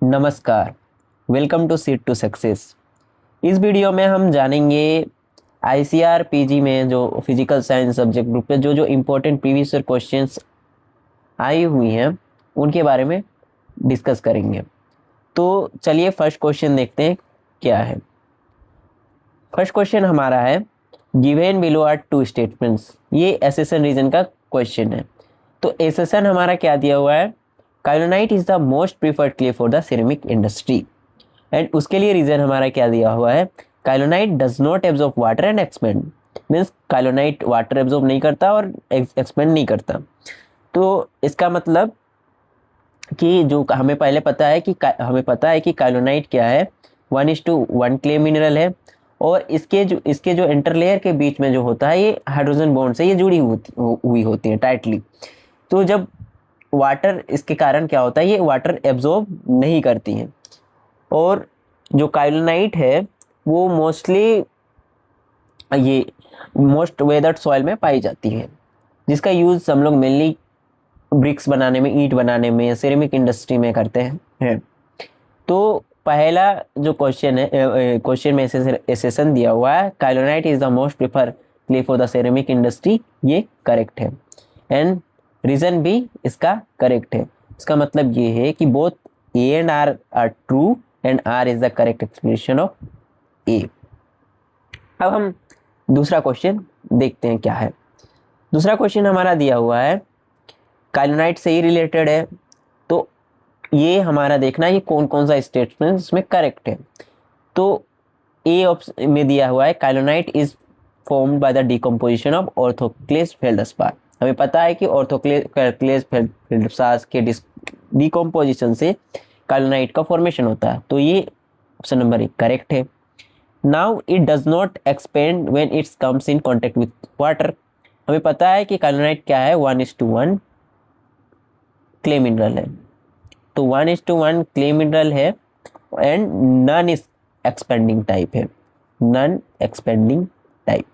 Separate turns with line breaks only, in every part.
नमस्कार, welcome to seat to success. इस video में हम जानेंगे आईसीआर पीजी में जो फिजिकल साइंस सब्जेक्ट ग्रुप में जो important previous year questions I हुई हैं उनके बारे में डिस्कस करेंगे। तो चलिए फर्स्ट क्वेश्चन देखते हैं क्या है। फर्स्ट क्वेश्चन हमारा है given below are two statements. ये एसेसन रीजन का क्वेश्चन है। तो एसेसन हमारा क्या दिया हुआ है, kaolinite is the most preferred clay for the ceramic industry. And उसके लिए रीजन हमारा क्या दिया हुआ है, kaolinite does not absorb water and expand. Means kaolinite water absorb नहीं करता और एक्सपेंड नहीं करता। तो इसका मतलब कि जो हमें पहले पता है कि काइलोनाइट क्या है, 1:1 क्ले मिनरल है। और इसके जो इंटरलेयर के बीच में जो होता है ये हाइड्रोजन बॉन्ड से ये जुड़ी हुई होती है टाइटली। तो जब वाटर, इसके कारण क्या होता है, ये वाटर एब्जॉर्ब नहीं करती हैं। और जो काइलोनाइट है वो मोस्ट वेदर्ड सॉइल में पाई जाती है, जिसका यूज़ हम लोग मेनली ब्रिक्स बनाने में, ईंट बनाने में, सिरेमिक इंडस्ट्री में करते हैं। तो पहला जो क्वेश्चन है, क्वेश्चन में एसेसन दिया हुआ है kaolinite is the most prefer clay for the ceramic industry, ये करेक्ट है। एंड रीजन भी इसका करेक्ट है। इसका मतलब ये है कि both A and R R true and R is the correct explanation of A. अब हम दूसरा क्वेश्चन देखते हैं क्या है। दूसरा क्वेश्चन हमारा दिया हुआ है काइलोनाइट से ही रिलेटेड है। तो ये हमारा देखना है ये कौन कौन सा स्टेटमेंट इसमें करेक्ट है। तो ए ऑप्शन में दिया हुआ है kaolinite is formed by the decomposition of orthoclase feldspar. हमें पता है कि ऑर्थोक्लेस फेल्डस्पार के डिकम्पोजिशन से काइलोनाइट का फॉर्मेशन होता है। तो ये ऑप्शन नंबर 1 करेक्ट है। Now it does not expand when it's comes in contact with water. हमें पता है कि काइलोनाइट क्या है, 1:1 क्ले मिनरल है। तो 1:1 क्ले मिनरल है एंड नॉन एक्सपेंडिंग टाइप है, नॉन एक्सपेंडिंग टाइप।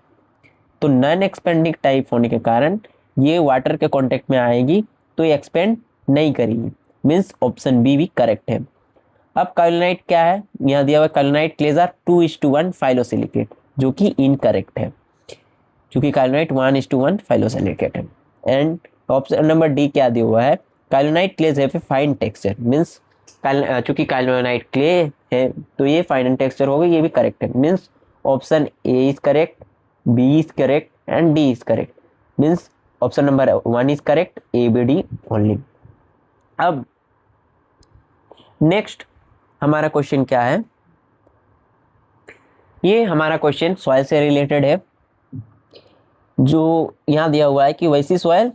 तो नॉन एक्सपेंडिंग टाइप होने के कारण ये वाटर के कांटेक्ट में आएगी तो ये एक्सपेंड नहीं करेगी। मीन्स ऑप्शन बी भी करेक्ट है। अब काइलोनाइट क्या है, यहाँ दिया हुआ काइलोनाइट क्लेज आर 2:1 फाइलोसिलिकेट, जो कि इनकरेक्ट है, क्योंकि काइलोनाइट 1:1 फाइलोसिलिकेट है। एंड ऑप्शन नंबर डी क्या दिया हुआ है, kaolinite clays have a fine texture. Means चूंकि काइलोनाइट क्ले है तो ये फाइन टेक्सचर होगा, ये भी करेक्ट है। Means option A is correct, B is correct and D is correct. Means option number 1 is correct, A B D only. अब next हमारा क्वेश्चन क्या है, ये हमारा क्वेश्चन सॉइल से रिलेटेड है। जो यहाँ दिया हुआ है कि वैसी soil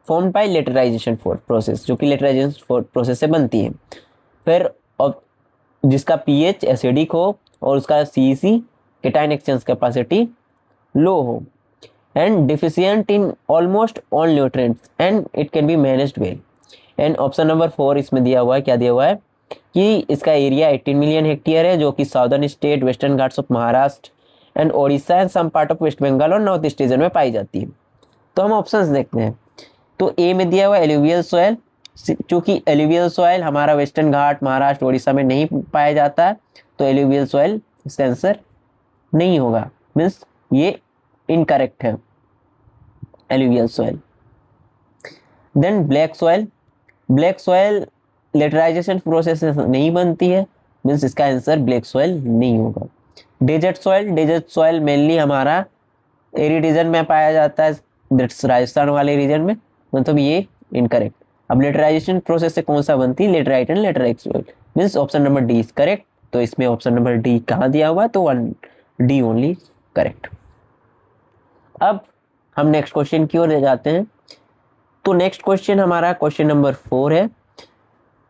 form by laterisation process, जो कि लेटराइजेशन प्रोसेस से बनती है। फिर जिसका पीएच एसिडिक हो और उसका सीईसी केटाइन एक्सचेंज कैपेसिटी लो हो and deficient in almost all nutrients and it can be managed well. And option number 4 इसमें दिया हुआ है, क्या दिया हुआ है कि इसका एरिया 18 मिलियन हेक्टेयर है, जो कि southern state, Western Ghats of Maharashtra and Odisha and some part of West Bengal और नॉर्थ ईस्ट रीजन में पाई जाती है। तो हम ऑप्शंस देखते हैं। तो ए में दिया हुआ एलुवियल सॉइल, चूंकि एलुवियल सॉइल हमारा वेस्टर्न घाट, महाराष्ट्र, ओडिशा में नहीं पाया जाता है, तो एलुवियल सॉइल इसका आंसर नहीं होगा। मीन्स ये इनकरेक्ट है, alluvial soil. Then black soil, black soil laterization process से नहीं बनती है, मीन्स इसका आंसर ब्लैक सॉइल नहीं होगा। Desert soil, desert soil mainly हमारा एरिड रीजन में पाया जाता है, राजस्थान वाले रीजन में, मतलब ये इनकरेक्ट। अब लेटराइजेशन प्रोसेस से कौन सा बनती है, laterite and laterite soil. Means option number D is correct. तो इसमें ऑप्शन नंबर डी कहाँ दिया हुआ है, तो 1 डी ओनली करेक्ट। अब हम नेक्स्ट क्वेश्चन की ओर जाते हैं। तो नेक्स्ट क्वेश्चन हमारा क्वेश्चन नंबर 4 है।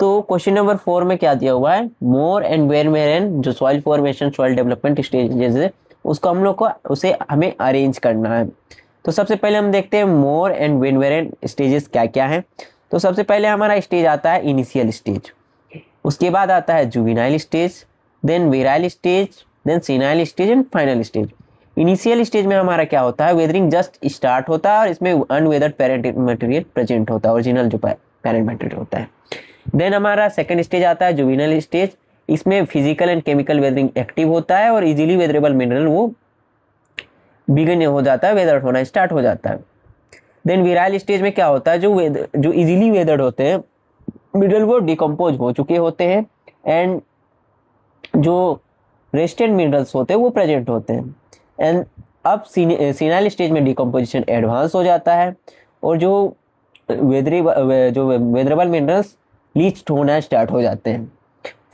तो क्वेश्चन नंबर 4 में क्या दिया हुआ है, मोर एंड वेयर मेरन जो soil formation, soil development stages है, उसको हम लोग को उसे हमें अरेंज करना है। तो सबसे पहले हम देखते हैं more and when Warren stages क्या क्या है। तो सबसे पहले हमारा स्टेज आता है इनिशियल स्टेज, उसके बाद आता है juvenile stage, then virile stage, then senile stage and final stage. Initial stage में हमारा क्या होता है, वेदरिंग जस्ट स्टार्ट होता है और इसमें अनवेदर्ड पेरेंट मटेरियल प्रेजेंट होता है, ओरिजिनल जो पेरेंट मटेरियल होता है। देन हमारा सेकंड स्टेज आता है जुविनल स्टेज। इसमें physical and chemical weathering active होता है और इजीली वेदरेबल मिनरल वो बिगिन हो जाता है, वेदर्ड होना स्टार्ट हो जाता है। देन विराइल स्टेज में क्या होता है, जो इजीली वेदर्ड होते हैं मिनरल वो डिकम्पोज हो चुके होते हैं एंड जो रेस्टेंट मिनरल्स होते हैं वो प्रेजेंट होते हैं। एंड अब सीनाइल स्टेज में डिकम्पोजिशन एडवांस हो जाता है और जो वेदरेबल मिनरल्स लीच होना स्टार्ट हो जाते हैं।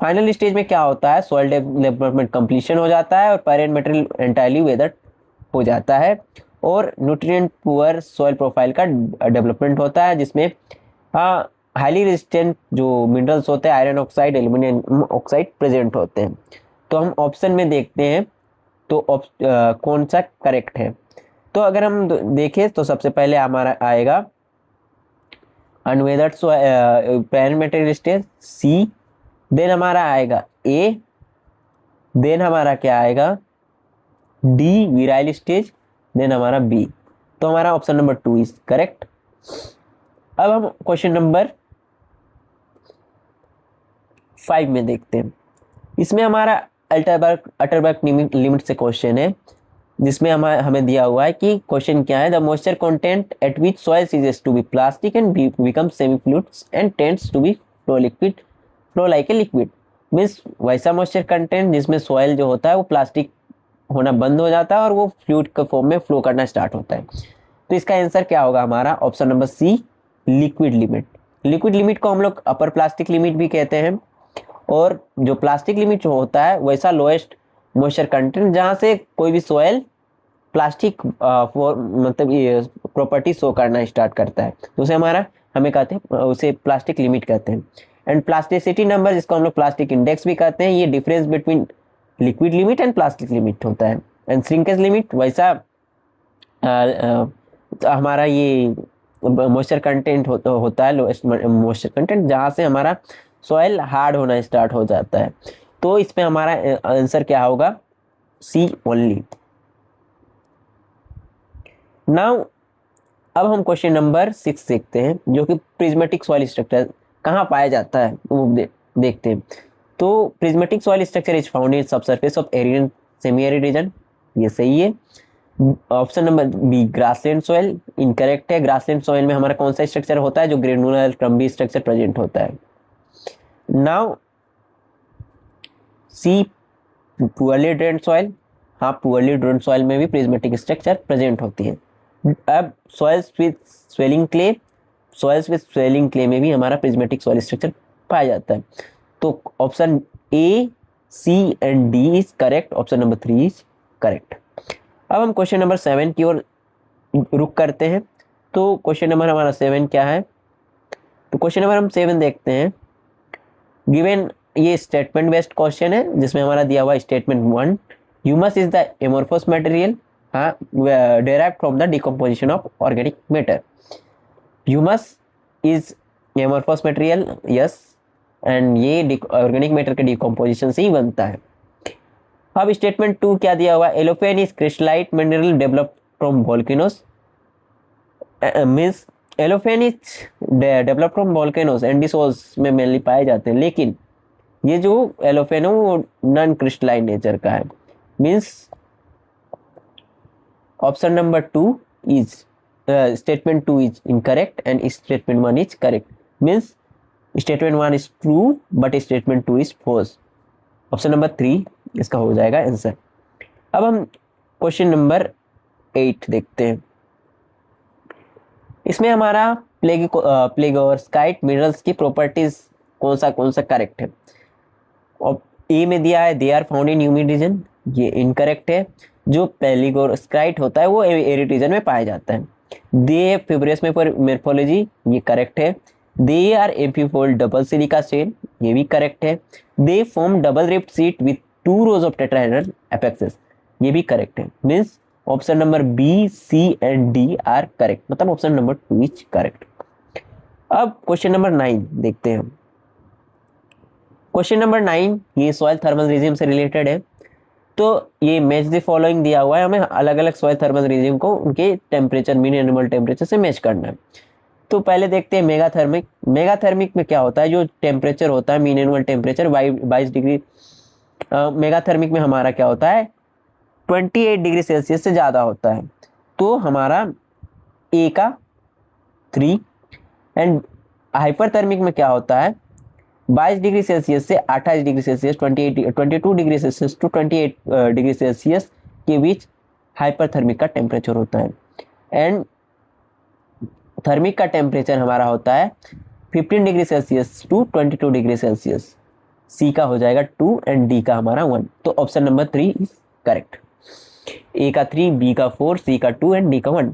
फाइनल स्टेज में क्या होता है, सॉइल डेवलपमेंट कंप्लीशन हो जाता है और पैरेंट मटेरियल एंटायरली वेदर्ड हो जाता है और न्यूट्रिएंट पुअर सॉइल प्रोफाइल का डेवलपमेंट होता है, जिसमें हाईली रेजिस्टेंट जो मिनरल्स होते हैं iron oxide, aluminium oxide present होते हैं। तो हम ऑप्शन में देखते हैं तो कौन सा करेक्ट है। तो अगर हम देखें तो सबसे पहले हमारा आएगा अनवेदर्ड पैरेंट मटेरियल स्टेज सी, देन हमारा आएगा ए, देन हमारा क्या आएगा डी विराइल स्टेज, देन हमारा बी। तो हमारा ऑप्शन नंबर 2 इज करेक्ट। अब हम क्वेश्चन नंबर 5 में देखते हैं। इसमें हमारा अटरबर्ग लिमिट से क्वेश्चन है, जिसमें हमें दिया हुआ है कि क्वेश्चन क्या है, the moisture content at which soil ceases to be plastic and become semi fluids and tends to be flow like a liquid. Means वैसा मॉइस्चर कंटेंट जिसमें सॉइल जो होता है वो प्लास्टिक होना बंद हो जाता है और वो फ्लूइड के फॉर्म में फ्लो करना स्टार्ट होता है। तो इसका आंसर क्या होगा हमारा option number C liquid limit. Liquid limit को हम लोग अपर प्लास्टिक लिमिट भी कहते हैं और जो प्लास्टिक लिमिट जो होता है वैसा लोएस्ट मॉइस्चर कंटेंट जहाँ से कोई भी सॉइल प्लास्टिक मतलब ये प्रॉपर्टी शो करना स्टार्ट करता है तो उसे हमें कहते हैं उसे प्लास्टिक लिमिट कहते हैं। एंड प्लास्टिसिटी नंबर जिसको हम लोग प्लास्टिक इंडेक्स भी कहते हैं, ये difference between liquid limit and plastic limit होता है। एंड श्रिंकेज लिमिट वैसा हमारा ये मॉइस्चर कंटेंट होता है लोएस्ट मॉइस्चर कंटेंट जहाँ से हमारा सॉइल हार्ड होना स्टार्ट हो जाता है। तो इसमें हमारा आंसर क्या होगा सी ओनली। नाउ अब हम क्वेश्चन नंबर 6 देखते हैं, जो कि प्रिज्मेटिक सॉइल स्ट्रक्चर कहाँ पाया जाता है वो देखते हैं। तो prismatic soil structure is found in subsurface of arid and semi arid region, ये सही है। Option number B grassland soil incorrect है। ग्रासलैंड सॉइल में हमारा कौन सा स्ट्रक्चर होता है, जो ग्रेनुलर क्रम्बी स्ट्रक्चर प्रेजेंट होता है। Now see poorly drained soil, हाँ पुअरली ड्रेन्ड सॉइल में भी प्रिज्मेटिक स्ट्रक्चर प्रेजेंट होती है। अब सॉइल्स विद स्वेलिंग क्ले में भी हमारा प्रिज्मेटिक सॉइल स्ट्रक्चर पाया जाता है। तो option A C and D is correct, option number 3 is correct. अब हम क्वेश्चन नंबर 7 की ओर रुक करते हैं। तो क्वेश्चन नंबर हमारा 7 क्या है, तो क्वेश्चन नंबर हम 7 देखते हैं। गिवन ये स्टेटमेंट बेस्ड क्वेश्चन है, जिसमें हमारा दिया हुआ statement 1 humus is the amorphous material derived from the decomposition of organic matter. Humus is amorphous material, yes, and ये ऑर्गेनिक मैटर के डिकम्पोजिशन से ही बनता है। अब स्टेटमेंट 2 क्या दिया हुआ, allophane is crystallite mineral develop from volcanoes, means allophane is develop from volcanoes andisols में मेनली पाए जाते हैं, लेकिन ये जो एलोफेन है वो नॉन क्रिस्टलाइन नेचर का है। Means option number 2 is statement 2 is incorrect and statement 1 is correct. Means statement 1 is true but statement 2 is false. Option number 3 इसका हो जाएगा आंसर। अब हम क्वेश्चन नंबर 8 देखते हैं। इसमें हमारा प्लेगोस्काइट मिनरल्स की प्रॉपर्टीज कौन सा करेक्ट है। और ए में दिया है they are found in humid region, ये इनकरेक्ट है। जो प्लेगोस्काइट होता है वो एरिड रीजन में पाया जाता है। दे फिब्रियस मोर्फोलॉजी, ये करेक्ट है। They are amphibole double silica chain, ये भी करेक्ट है। They form double ribbed sheet with 2 rows of tetrahedral apexes, ये भी करेक्ट है। Means option number B C and D are correct, मतलब ऑप्शन नंबर 2 इज करेक्ट। अब question number 9 देखते हैं। क्वेश्चन नंबर 9 ये सॉइल थर्मल रिजिम से related है। तो ये मैच द फॉलोइंग दिया हुआ है, हमें अलग अलग सॉइल थर्मल रिजिम को उनके टेम्परेचर मीन एनुअल टेम्परेचर से मैच करना है। तो पहले देखते हैं मेगाथर्मिक। मेगाथर्मिक में क्या होता है, जो टेम्परेचर होता है मीन एनुअल टेम्परेचर 22 डिग्री, मेगाथर्मिक में हमारा क्या होता है 28 डिग्री सेल्सियस से ज़्यादा होता है। तो हमारा ए का 3। एंड हाइपरथर्मिक में क्या होता है 22 डिग्री सेल्सियस से 28 degree Celsius, 22 degree Celsius to 28 degree Celsius के बीच हाइपरथर्मिक का टेम्परेचर होता है। एंड थर्मिक का टेम्परेचर हमारा होता है 15 degree Celsius to 22 degree Celsius. C का हो जाएगा 2 एंड डी का हमारा 1। तो ऑप्शन नंबर 3 इज करेक्ट। ए का 3, बी का 4, सी का 2 एंड डी का 1।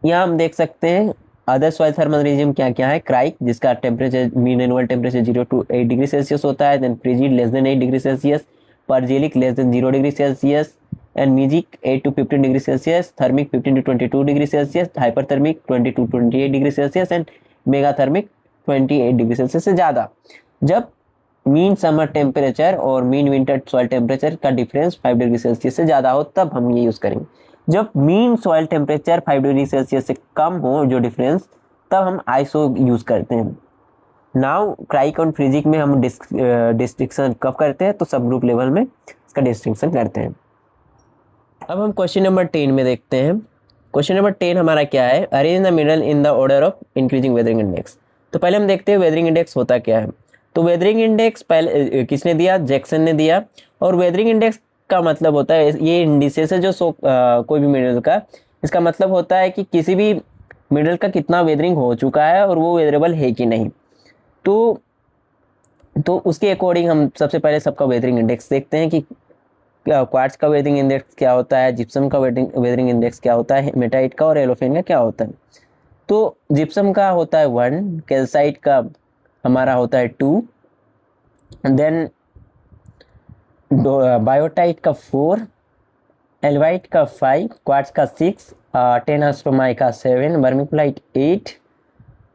यहाँ हम देख सकते हैं अदर सॉइल थर्मल रीजन क्या क्या है। क्राइक जिसका temperature mean annual temperature 0 to 8 degree Celsius होता है। Then frigid less than 8 degree Celsius, pergelic less than 0 degree Celsius, and mesic 8 to 15 degree Celsius, thermic 15 to 22 degree Celsius, hyperthermic 20 to 28 degree Celsius and megathermic 28 degree Celsius से ज़्यादा। जब mean summer temperature और mean winter soil temperature का difference 5 degree Celsius से ज़्यादा हो तब हम ये यूज़ करेंगे। जब mean soil temperature 5 degree Celsius से कम हो जो डिफरेंस, तब हम आइसो यूज़ करते हैं। नाउ क्राइक और फ्रिजिक में हम डिस्टिंक्शन कब करते हैं, तो सब ग्रुप लेवल में इसका डिस्टिंक्शन करते हैं। अब हम क्वेश्चन नंबर 10 में देखते हैं। क्वेश्चन नंबर 10 हमारा क्या है, arrange the middle in the order of increasing weathering index. तो पहले हम देखते हैं वेदरिंग इंडेक्स होता क्या है। तो वेदरिंग इंडेक्स पहले किसने दिया, जैक्सन ने दिया। और वेदरिंग इंडेक्स का मतलब होता है, ये इंडिसेस है जो कोई भी मिडल का, इसका मतलब होता है कि किसी भी मिडल का कितना वेदरिंग हो चुका है और वो वेदरेबल है कि नहीं। तो उसके अकॉर्डिंग हम सबसे पहले सबका वेदरिंग इंडेक्स देखते हैं कि क्वार्ट्ज का वेदरिंग इंडेक्स क्या होता है, जिप्सम का वेदरिंग इंडेक्स क्या होता है, हेमेटाइट का और एलोफेन का क्या होता है। तो जिप्सम का होता है 1, कैल्साइट का हमारा होता है 2, देन बायोटाइट का 4, एल्वाइट का 5, क्वार्ट्ज का 6, टेनास्टोमाई का 7, vermiculite 8,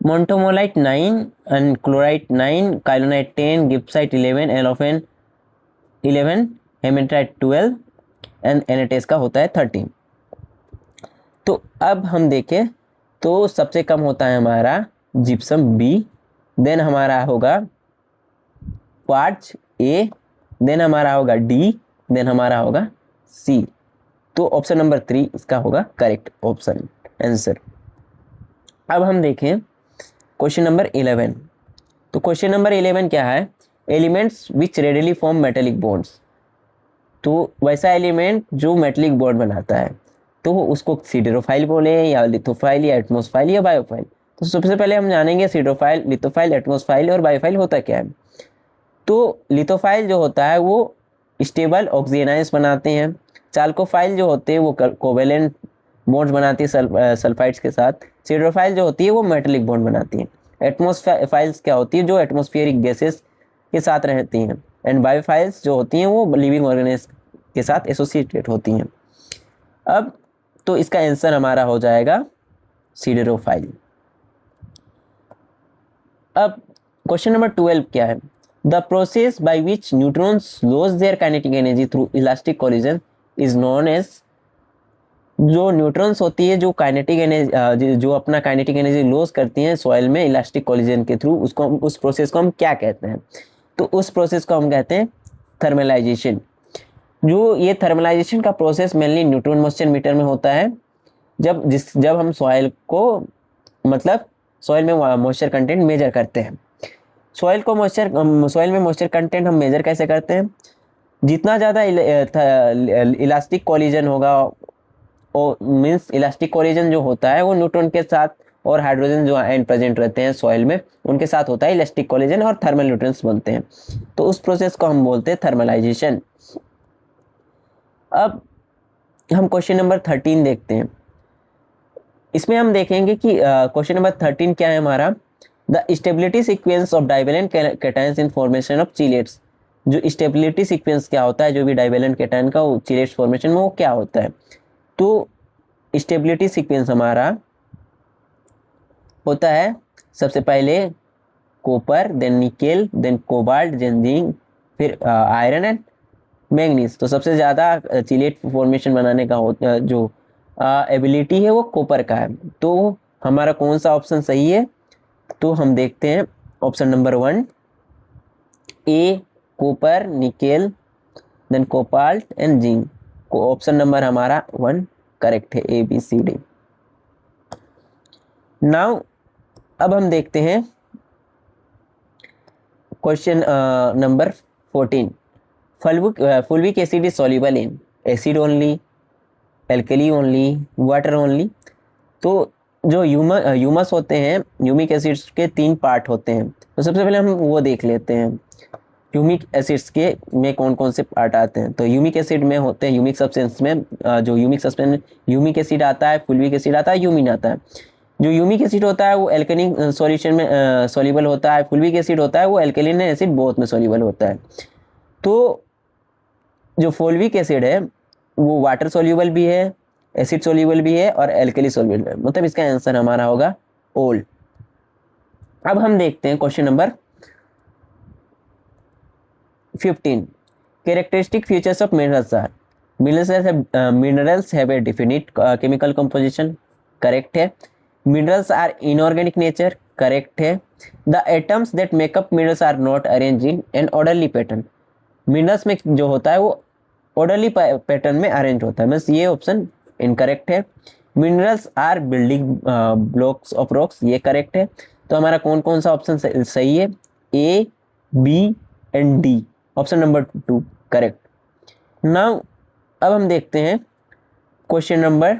montmorillonite 9 and chlorite 9, kaolinite 10, gibbsite 11, allophane 11, hematite 12 and anatase का होता है 13। तो अब हम देखें तो सबसे कम होता है हमारा जिप्सम बी, देन हमारा होगा क्वार्ट्ज ए, देन हमारा होगा डी, देन हमारा होगा सी। तो ऑप्शन नंबर 3 इसका होगा करेक्ट ऑप्शन आंसर। अब हम देखें क्वेश्चन नंबर 11। तो क्वेश्चन नंबर 11 क्या है, elements which readily form metallic bonds. तो वैसा एलिमेंट जो मेटेलिक बॉन्ड बनाता है, तो उसको सिडरोफाइल बोले या लिथोफाइल या एटमोसफाइल या बायोफाइल। तो सबसे पहले हम जानेंगे सिडरोफाइल, लिथोफाइल, एटमोसफाइल और बायोफाइल होता क्या है। तो लिथोफाइल जो होता है वो स्टेबल ऑक्सीजन आयंस बनाते हैं। चाल्कोफाइल जो होते हैं वो कोवेलेंट बॉन्ड्स बनाती है सल्फाइड्स के साथ। सिडरोफाइल जो होती है वो मेटेलिक बॉन्ड बनाती है। एटमोसफाइल्स क्या होती है, जो एटमोस्फियरिक गैसेस के साथ रहती हैं। एंड बायोफाइल्स जो होती हैं वो लिविंग ऑर्गेनिज्म के साथ एसोसिएटेड होती हैं। अब तो इसका आंसर हमारा हो जाएगा सिडरोफाइल। अब क्वेश्चन नंबर 12 क्या है, the process by which neutrons loss their kinetic energy through elastic collision is known as. जो न्यूट्रॉन्स होती है जो काइनेटिक एनर्जी, जो अपना काइनेटिक एनर्जी लॉस करती हैं सॉइल में इलास्टिक कोलिजन के थ्रू, उसको उस प्रोसेस को हम क्या कहते हैं। तो उस प्रोसेस को हम कहते हैं थर्मलाइजेशन। जो ये थर्मलाइजेशन का process mainly neutron moisture metre में होता है। जब हम सॉइल को मतलब सॉइल में मॉइस्चर कंटेंट मेजर करते हैं। सॉइल में मॉइस्चर कंटेंट हम मेजर कैसे करते हैं, जितना ज़्यादा इलास्टिक कोलिजन होगा, और मीन्स इलास्टिक कोलिजन जो होता है वो न्यूट्रॉन के साथ और हाइड्रोजन जो आयन प्रेजेंट रहते हैं सॉइल में उनके साथ होता है इलास्टिक कोलिजन और थर्मल न्यूट्रॉन्स बनते हैं। तो उस प्रोसेस को हम बोलते हैं थर्मलाइजेशन। अब हम क्वेश्चन नंबर 13 देखते हैं। इसमें हम देखेंगे कि क्वेश्चन नंबर 13 क्या है हमारा, the stability sequence of divalent cations in formation of chelates. जो स्टेबिलिटी सीक्वेंस क्या होता है, जो भी डाइवेलेंट कैटायन का चिलेट्स फॉर्मेशन में वो क्या होता है। तो स्टेबिलिटी सीक्वेंस हमारा होता है सबसे पहले copper, then nickel, then cobalt, then zinc, फिर आयरन एंड मैंगनीज। तो सबसे ज़्यादा चिलेट फॉर्मेशन बनाने का जो एबिलिटी है वो कॉपर का है। तो हमारा कौन सा ऑप्शन सही है? तो हम देखते हैं option number 1 A, copper, nickel, then cobalt and zinc. को ऑप्शन नंबर हमारा 1 करेक्ट है, A B C D. Now अब हम देखते हैं question number 14। Fulvic acid is soluble in acid only, alkali only, water only. तो जो ह्यूमस होते हैं, ह्यूमिक एसिड्स के 3 पार्ट होते हैं। तो सबसे पहले हम वो देख लेते हैं ह्यूमिक एसिड्स के में कौन कौन से पार्ट आते हैं। तो ह्यूमिक एसिड में होते हैं, ह्यूमिक सब्सटेंस में जो ह्यूमिक सब्सटेंस, ह्यूमिक एसिड आता है, फुलविक एसिड आता है, ह्यूमिन आता है। जो ह्यूमिक एसिड होता है वो एल्कलिन सॉल्यूशन में सॉल्युबल होता है, फुलविक एसिड होता है वो एल्कलिन एसिड बोथ में सॉल्युबल होता है। तो जो फुलविक एसिड है वो वाटर सॉल्युबल भी है, एसिड सॉल्युबल भी है और एल्कली सॉल्युबल है, मतलब इसका आंसर हमारा होगा ऑल। अब हम देखते हैं question number 15। Characteristic features of minerals are, minerals have a definite chemical composition, correct है। Minerals are inorganic nature, correct है। The atoms that make up minerals are not arrange in an orderly pattern. Minerals में जो होता है वो orderly pattern में arrange होता है, बस ये ऑप्शन इनकरेक्ट है। Minerals are building blocks of rocks, ये करेक्ट है। तो हमारा कौन कौन सा ऑप्शन सही है? A, B and D, option number 2 correct. Now अब हम देखते हैं क्वेश्चन नंबर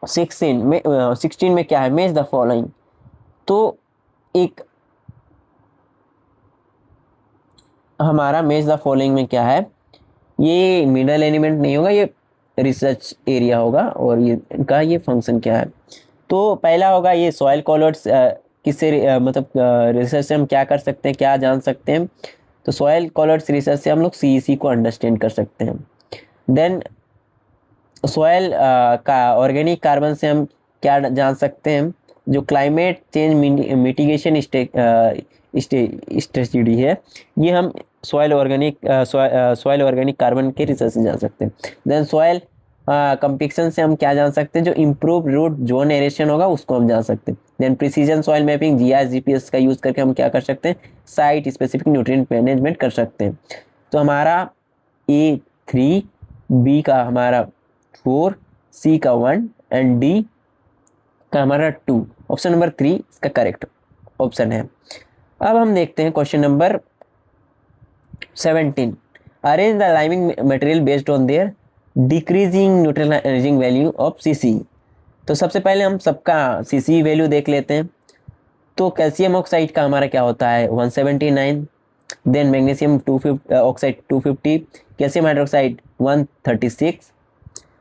16 में क्या है? Match the following. तो एक हमारा मैच द फॉलोइंग में क्या है? ये मिनरल एलिमेंट नहीं होगा, ये रिसर्च एरिया होगा और ये इनका ये फंक्शन क्या है? तो पहला होगा ये सॉइल कॉलर्स, किससे मतलब रिसर्च से हम क्या कर सकते हैं, क्या जान सकते हैं? तो सॉइल कॉलर्स रिसर्च से हम लोग सीईसी को अंडरस्टैंड कर सकते हैं। देन सॉइल का ऑर्गेनिक कार्बन से हम क्या जान सकते हैं? जो क्लाइमेट चेंज मिटिगेशन स्ट्रेटजी है, ये हम सॉइल ऑर्गेनिक कार्बन के रिसर्च से जान सकते हैं। देन सॉइल कंपेक्शन से हम क्या जान सकते हैं? जो इम्प्रूव रूट जोन एरेशन होगा उसको हम जान सकते हैं। Then precision soil mapping, GIS GPS का यूज़ करके हम क्या कर सकते हैं? साइट स्पेसिफिक न्यूट्रिएंट मैनेजमेंट कर सकते हैं। तो हमारा A3, बी का हमारा 4, सी का 1 एंड डी का हमारा 2, ऑप्शन नंबर 3 इसका करेक्ट ऑप्शन है। अब हम देखते हैं question number 17। Arrange the liming material based on their decreasing neutralising value of CC. तो सबसे पहले हम सबका सीसी वैल्यू देख लेते हैं। तो कैल्शियम ऑक्साइड का हमारा क्या होता है? 179। Then magnesium oxide 250, calcium hydroxide 136,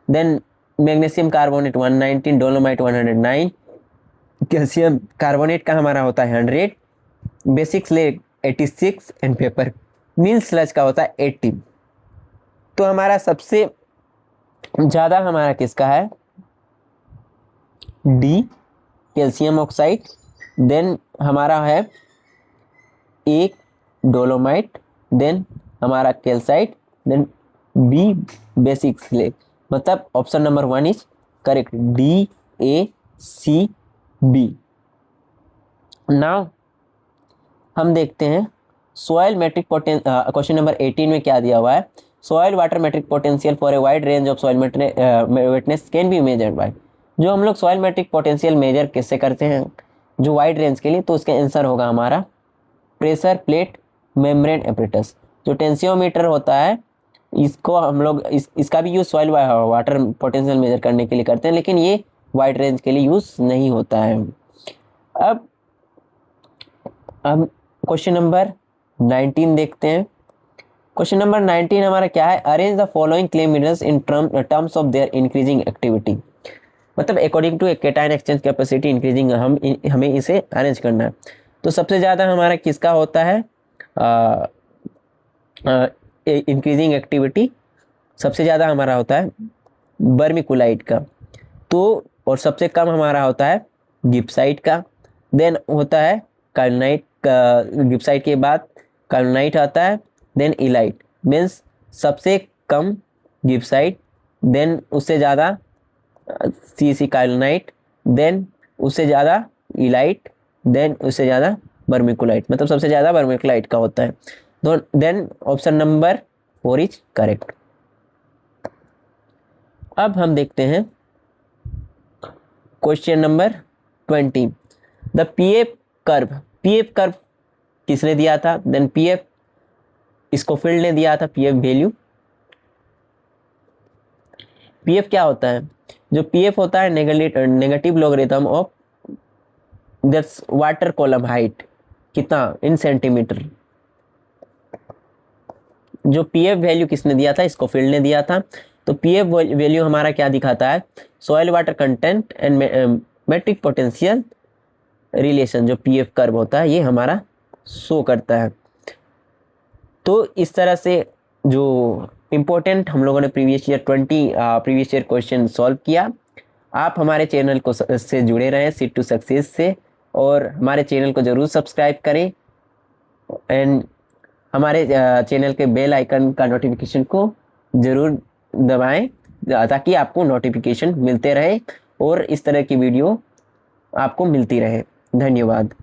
then magnesium carbonate 119, dolomite 109, calcium carbonate का हमारा होता है 100, basic slag 86 and paper mill sludge का होता है 80। तो हमारा सबसे ज़्यादा हमारा किसका है? D, calcium oxide. देन हमारा है ए, डोलोमाइट, देन हमारा calcite, then B, basic slag. मतलब option number 1 is correct, D, A, C, B. Now हम देखते हैं soil matric potential, question number 18 में क्या दिया हुआ है? Soil water matric potential for a wide range of soil wetness can be measured by. जो हम लोग सॉइल मैट्रिक पोटेंशियल मेजर किससे करते हैं जो वाइड रेंज के लिए? तो उसका आंसर होगा हमारा प्रेशर प्लेट मेम्ब्रेन एपरेटस। जो टेंसियोमीटर होता है इसको हम लोग इसका भी use soil water potential measure करने के लिए करते हैं, लेकिन ये वाइड रेंज के लिए यूज़ नहीं होता है। अब हम क्वेश्चन नंबर 19 देखते हैं। क्वेश्चन नंबर 19 हमारा क्या है? Arrange the following clay minerals in terms of their increasing activity. मतलब according to cation exchange capacity increasing हमें इसे अरेंज करना है। तो सबसे ज़्यादा हमारा किसका होता है इंक्रीजिंग एक्टिविटी? सबसे ज़्यादा हमारा होता है बर्मिकुलाइट का। तो और सबसे कम हमारा होता है गिब्साइट का। देन होता है कार्बोनाइट का, गिब्साइट के बाद कार्बोनाइट आता है, देन इलाइट। मीन्स सबसे कम गिब्साइट, देन उससे ज़्यादा CC काइलोनाइट, देन उससे ज़्यादा इलाइट, देन उससे ज़्यादा वर्मिकुलाइट, मतलब सबसे ज़्यादा वर्मिकुलाइट का होता है। तो then option number 4 is correct. अब हम देखते हैं question number 20। The pF curve किसने दिया था? देन पीएफ स्कोफिल्ड ने दिया था पीएफ वैल्यू। पीएफ क्या होता है? जो पीएफ होता है negative logarithm of that's water column height, कितना इन सेंटीमीटर। जो पीएफ वैल्यू किसने दिया था? स्कोफिल्ड ने दिया था। तो पीएफ वैल्यू हमारा क्या दिखाता है? Soil water content and matric potential relation, जो पीएफ कर्व होता है ये हमारा शो करता है। तो इस तरह से जो इम्पोर्टेंट हम लोगों ने प्रीवियस ईयर क्वेश्चन सॉल्व किया। आप हमारे चैनल को से जुड़े रहें सीट टू सक्सेस से, और हमारे चैनल को ज़रूर सब्सक्राइब करें एंड हमारे चैनल के बेल आइकन का नोटिफिकेशन को ज़रूर दबाएं ताकि आपको नोटिफिकेशन मिलते रहे और इस तरह की वीडियो आपको मिलती रहे। धन्यवाद।